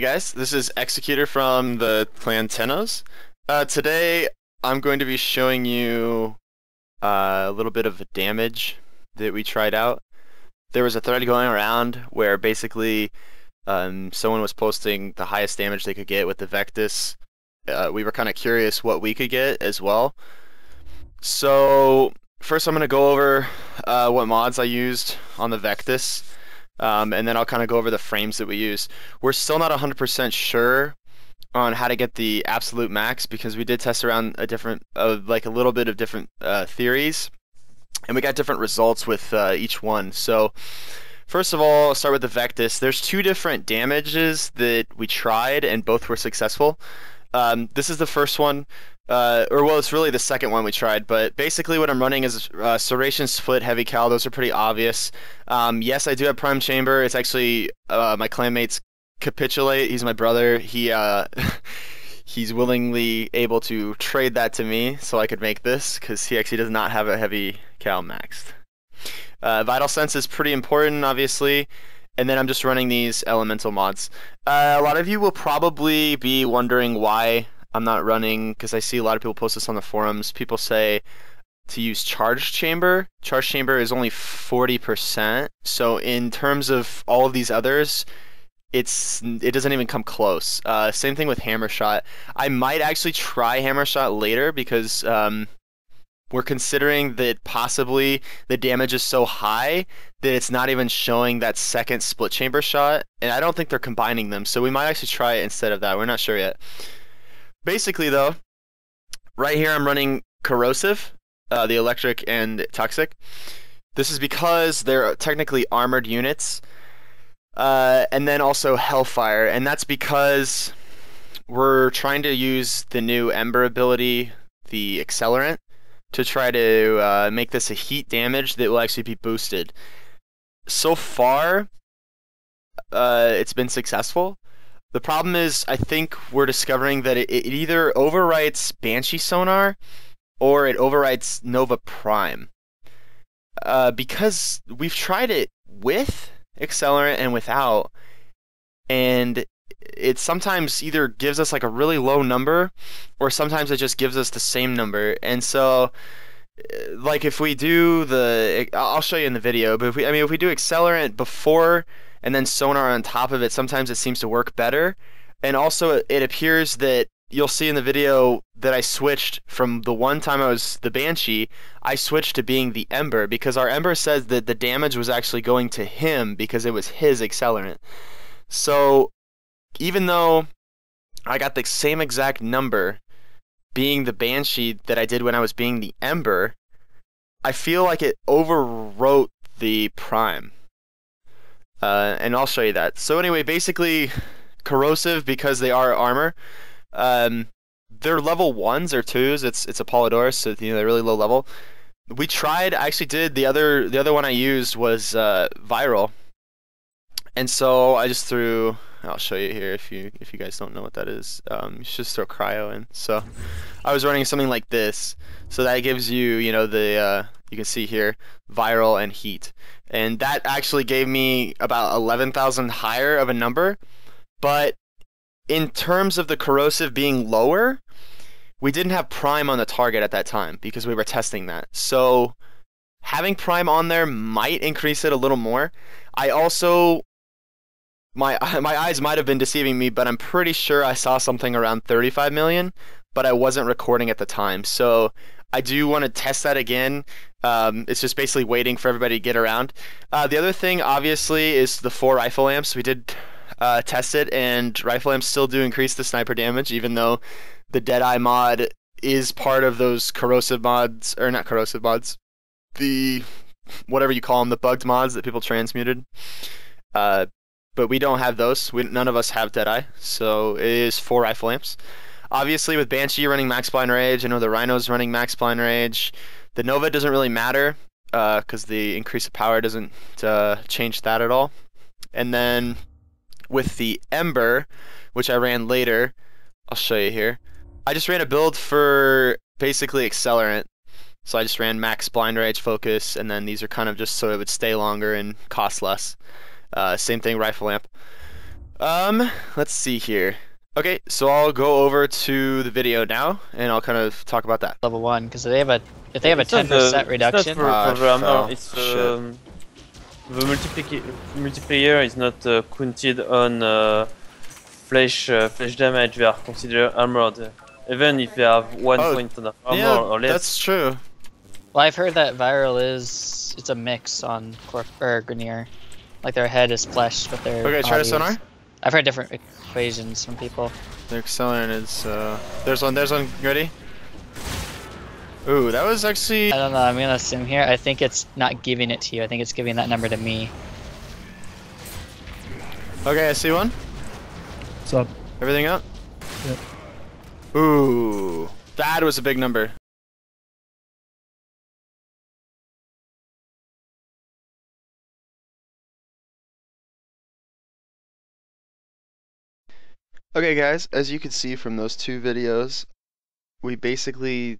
guys, this is Executor from the clan Tenn Os. Today I'm going to be showing you a little bit of the damage that we tried out. There was a thread going around where basically someone was posting the highest damage they could get with the Vectis. We were kind of curious what we could get as well. So first I'm going to go over what mods I used on the Vectis. And then I'll kind of go over the frames that we use. We're still not 100% sure on how to get the absolute max because we did test around a different, like a little bit of different theories, and we got different results with each one. So first of all, I'll start with the Vectis. There's two different damages that we tried, and both were successful. This is the first one. Well, it's really the second one we tried, but basically what I'm running is Serration Split Heavy Cal. Those are pretty obvious. Yes, I do have Prime Chamber. It's actually my clanmate's Capitulate. He's my brother. He's willingly able to trade that to me so I could make this, because he actually does not have a Heavy Cal maxed. Vital Sense is pretty important, obviously. And then I'm just running these elemental mods. A lot of you will probably be wondering why I'm not running, because I see a lot of people post this on the forums. People say to use Charge Chamber. Charge Chamber is only 40%. So in terms of all of these others, it doesn't even come close. Same thing with Hammer Shot. I might actually try Hammer Shot later because we're considering that possibly the damage is so high that it's not even showing that second split chamber shot, and I don't think they're combining them, so we might actually try it instead of that. We're not sure yet. Basically though, right here I'm running Corrosive, the electric and toxic. This is because they're technically armored units, and then also Hellfire, and that's because we're trying to use the new Ember ability, the Accelerant, to try to make this a heat damage that will actually be boosted. So far, it's been successful. The problem is, I think we're discovering that it either overwrites Banshee Sonar or it overwrites Nova Prime. Because we've tried it with Accelerant and without, and it sometimes either gives us like a really low number, or sometimes it just gives us the same number. And so, like if we do I'll show you in the video, but if we do Accelerant before and then Sonar on top of it, sometimes it seems to work better. And also it appears that you'll see in the video that I switched from the one time I was the Banshee, I switched to being the Ember, because our Ember says that the damage was actually going to him because it was his Accelerant. So even though I got the same exact number being the Banshee that I did when I was being the Ember, I feel like it overwrote the Prime. And I'll show you that. So anyway, basically, Corrosive, because they are armor, they're level 1s or 2s. It's Apollodorus, so they're really low level. We tried, I actually did, the other one I used was Viral. And so I just threw, I'll show you here if you guys don't know what that is. You should just throw Cryo in. So I was running something like this. So that gives you, you can see here, Viral and Heat. And that actually gave me about 11,000 higher of a number. But in terms of the Corrosive being lower, we didn't have Prime on the target at that time because we were testing that. So having Prime on there might increase it a little more. I also, my eyes might have been deceiving me, but I'm pretty sure I saw something around 35 million, but I wasn't recording at the time. So I do want to test that again. It's just basically waiting for everybody to get around. The other thing, obviously, is the 4 rifle amps. We did test it, and rifle amps still do increase the sniper damage, even though the Deadeye mod is part of those corrosive mods, or not corrosive mods, the whatever you call them, the bugged mods that people transmuted. But we don't have those. None of us have Deadeye, so it is 4 rifle amps. Obviously, with Banshee running Max Blind Rage, I know the Rhino's running Max Blind Rage. The Nova doesn't really matter, because the increase of power doesn't change that at all. And then with the Ember, which I ran later, I'll show you here. I just ran a build for basically Accelerant. So I just ran Max Blind Rage Focus, and then these are kind of just so it would stay longer and cost less. Same thing, Rifle Amp. Let's see here. Okay, so I'll go over to the video now, and I'll kind of talk about that. Level 1, because if they have a It's 10% reduction. It's not for the armor. It's Shit. the multiplayer is not counted on flesh damage. They are considered armored, even if they have 1 point of armor or less. That's true. Well, I've heard that viral it's a mix on Grenier. Like their head is flesh, but their Okay, try to sonar. I've heard different equations from people. Their accelerant is there's one ready. Ooh, that was actually I don't know, I'm gonna assume here. I think it's not giving it to you. I think it's giving that number to me. okay. I see one. What's up? Everything up? Yep. Ooh, that was a big number. Okay guys, as you can see from those two videos,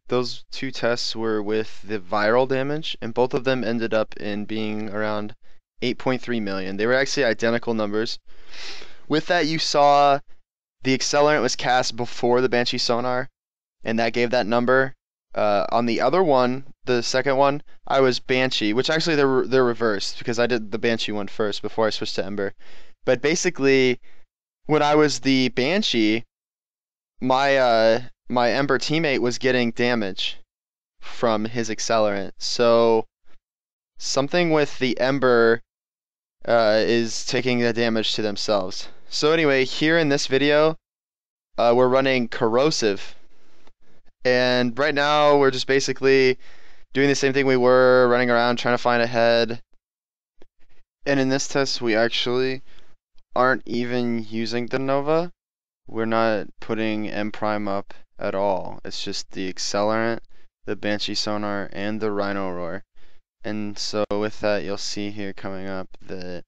those two tests were with the viral damage, and both of them ended up in being around 8.3 million. They were actually identical numbers. With that, you saw the accelerant was cast before the Banshee sonar, and that gave that number. On the other one, the second one, I was Banshee, which actually they're reversed because I did the Banshee one first before I switched to Ember. But basically, when I was the Banshee, my Ember teammate was getting damage from his accelerant. So something with the Ember is taking the damage to themselves. So anyway, here in this video, we're running Corrosive. And right now, we're just basically doing the same thing we were, running around trying to find a head. And in this test, we actually aren't even using the Nova. We're not putting M Prime up at all. It's just the accelerant, the Banshee sonar, and the Rhino roar. And so with that, you'll see here coming up that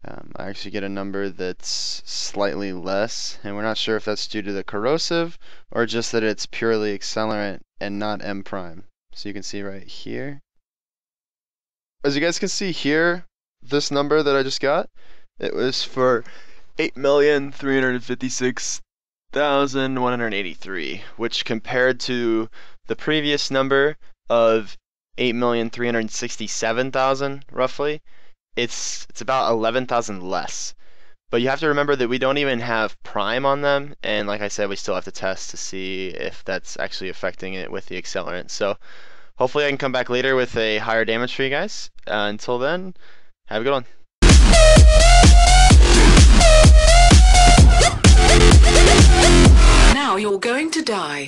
I actually get a number that's slightly less, and we're not sure if that's due to the corrosive or just that it's purely accelerant and not M Prime. So you can see right here. As you guys can see here, this number that I just got, it was for 8,356,183, which compared to the previous number of 8,367,000 roughly, it's about 11,000 less. But you have to remember that we don't even have Prime on them, and like I said, we still have to test to see if that's actually affecting it with the accelerant. So hopefully I can come back later with a higher damage for you guys. Until then, have a good one. Now you're going to die.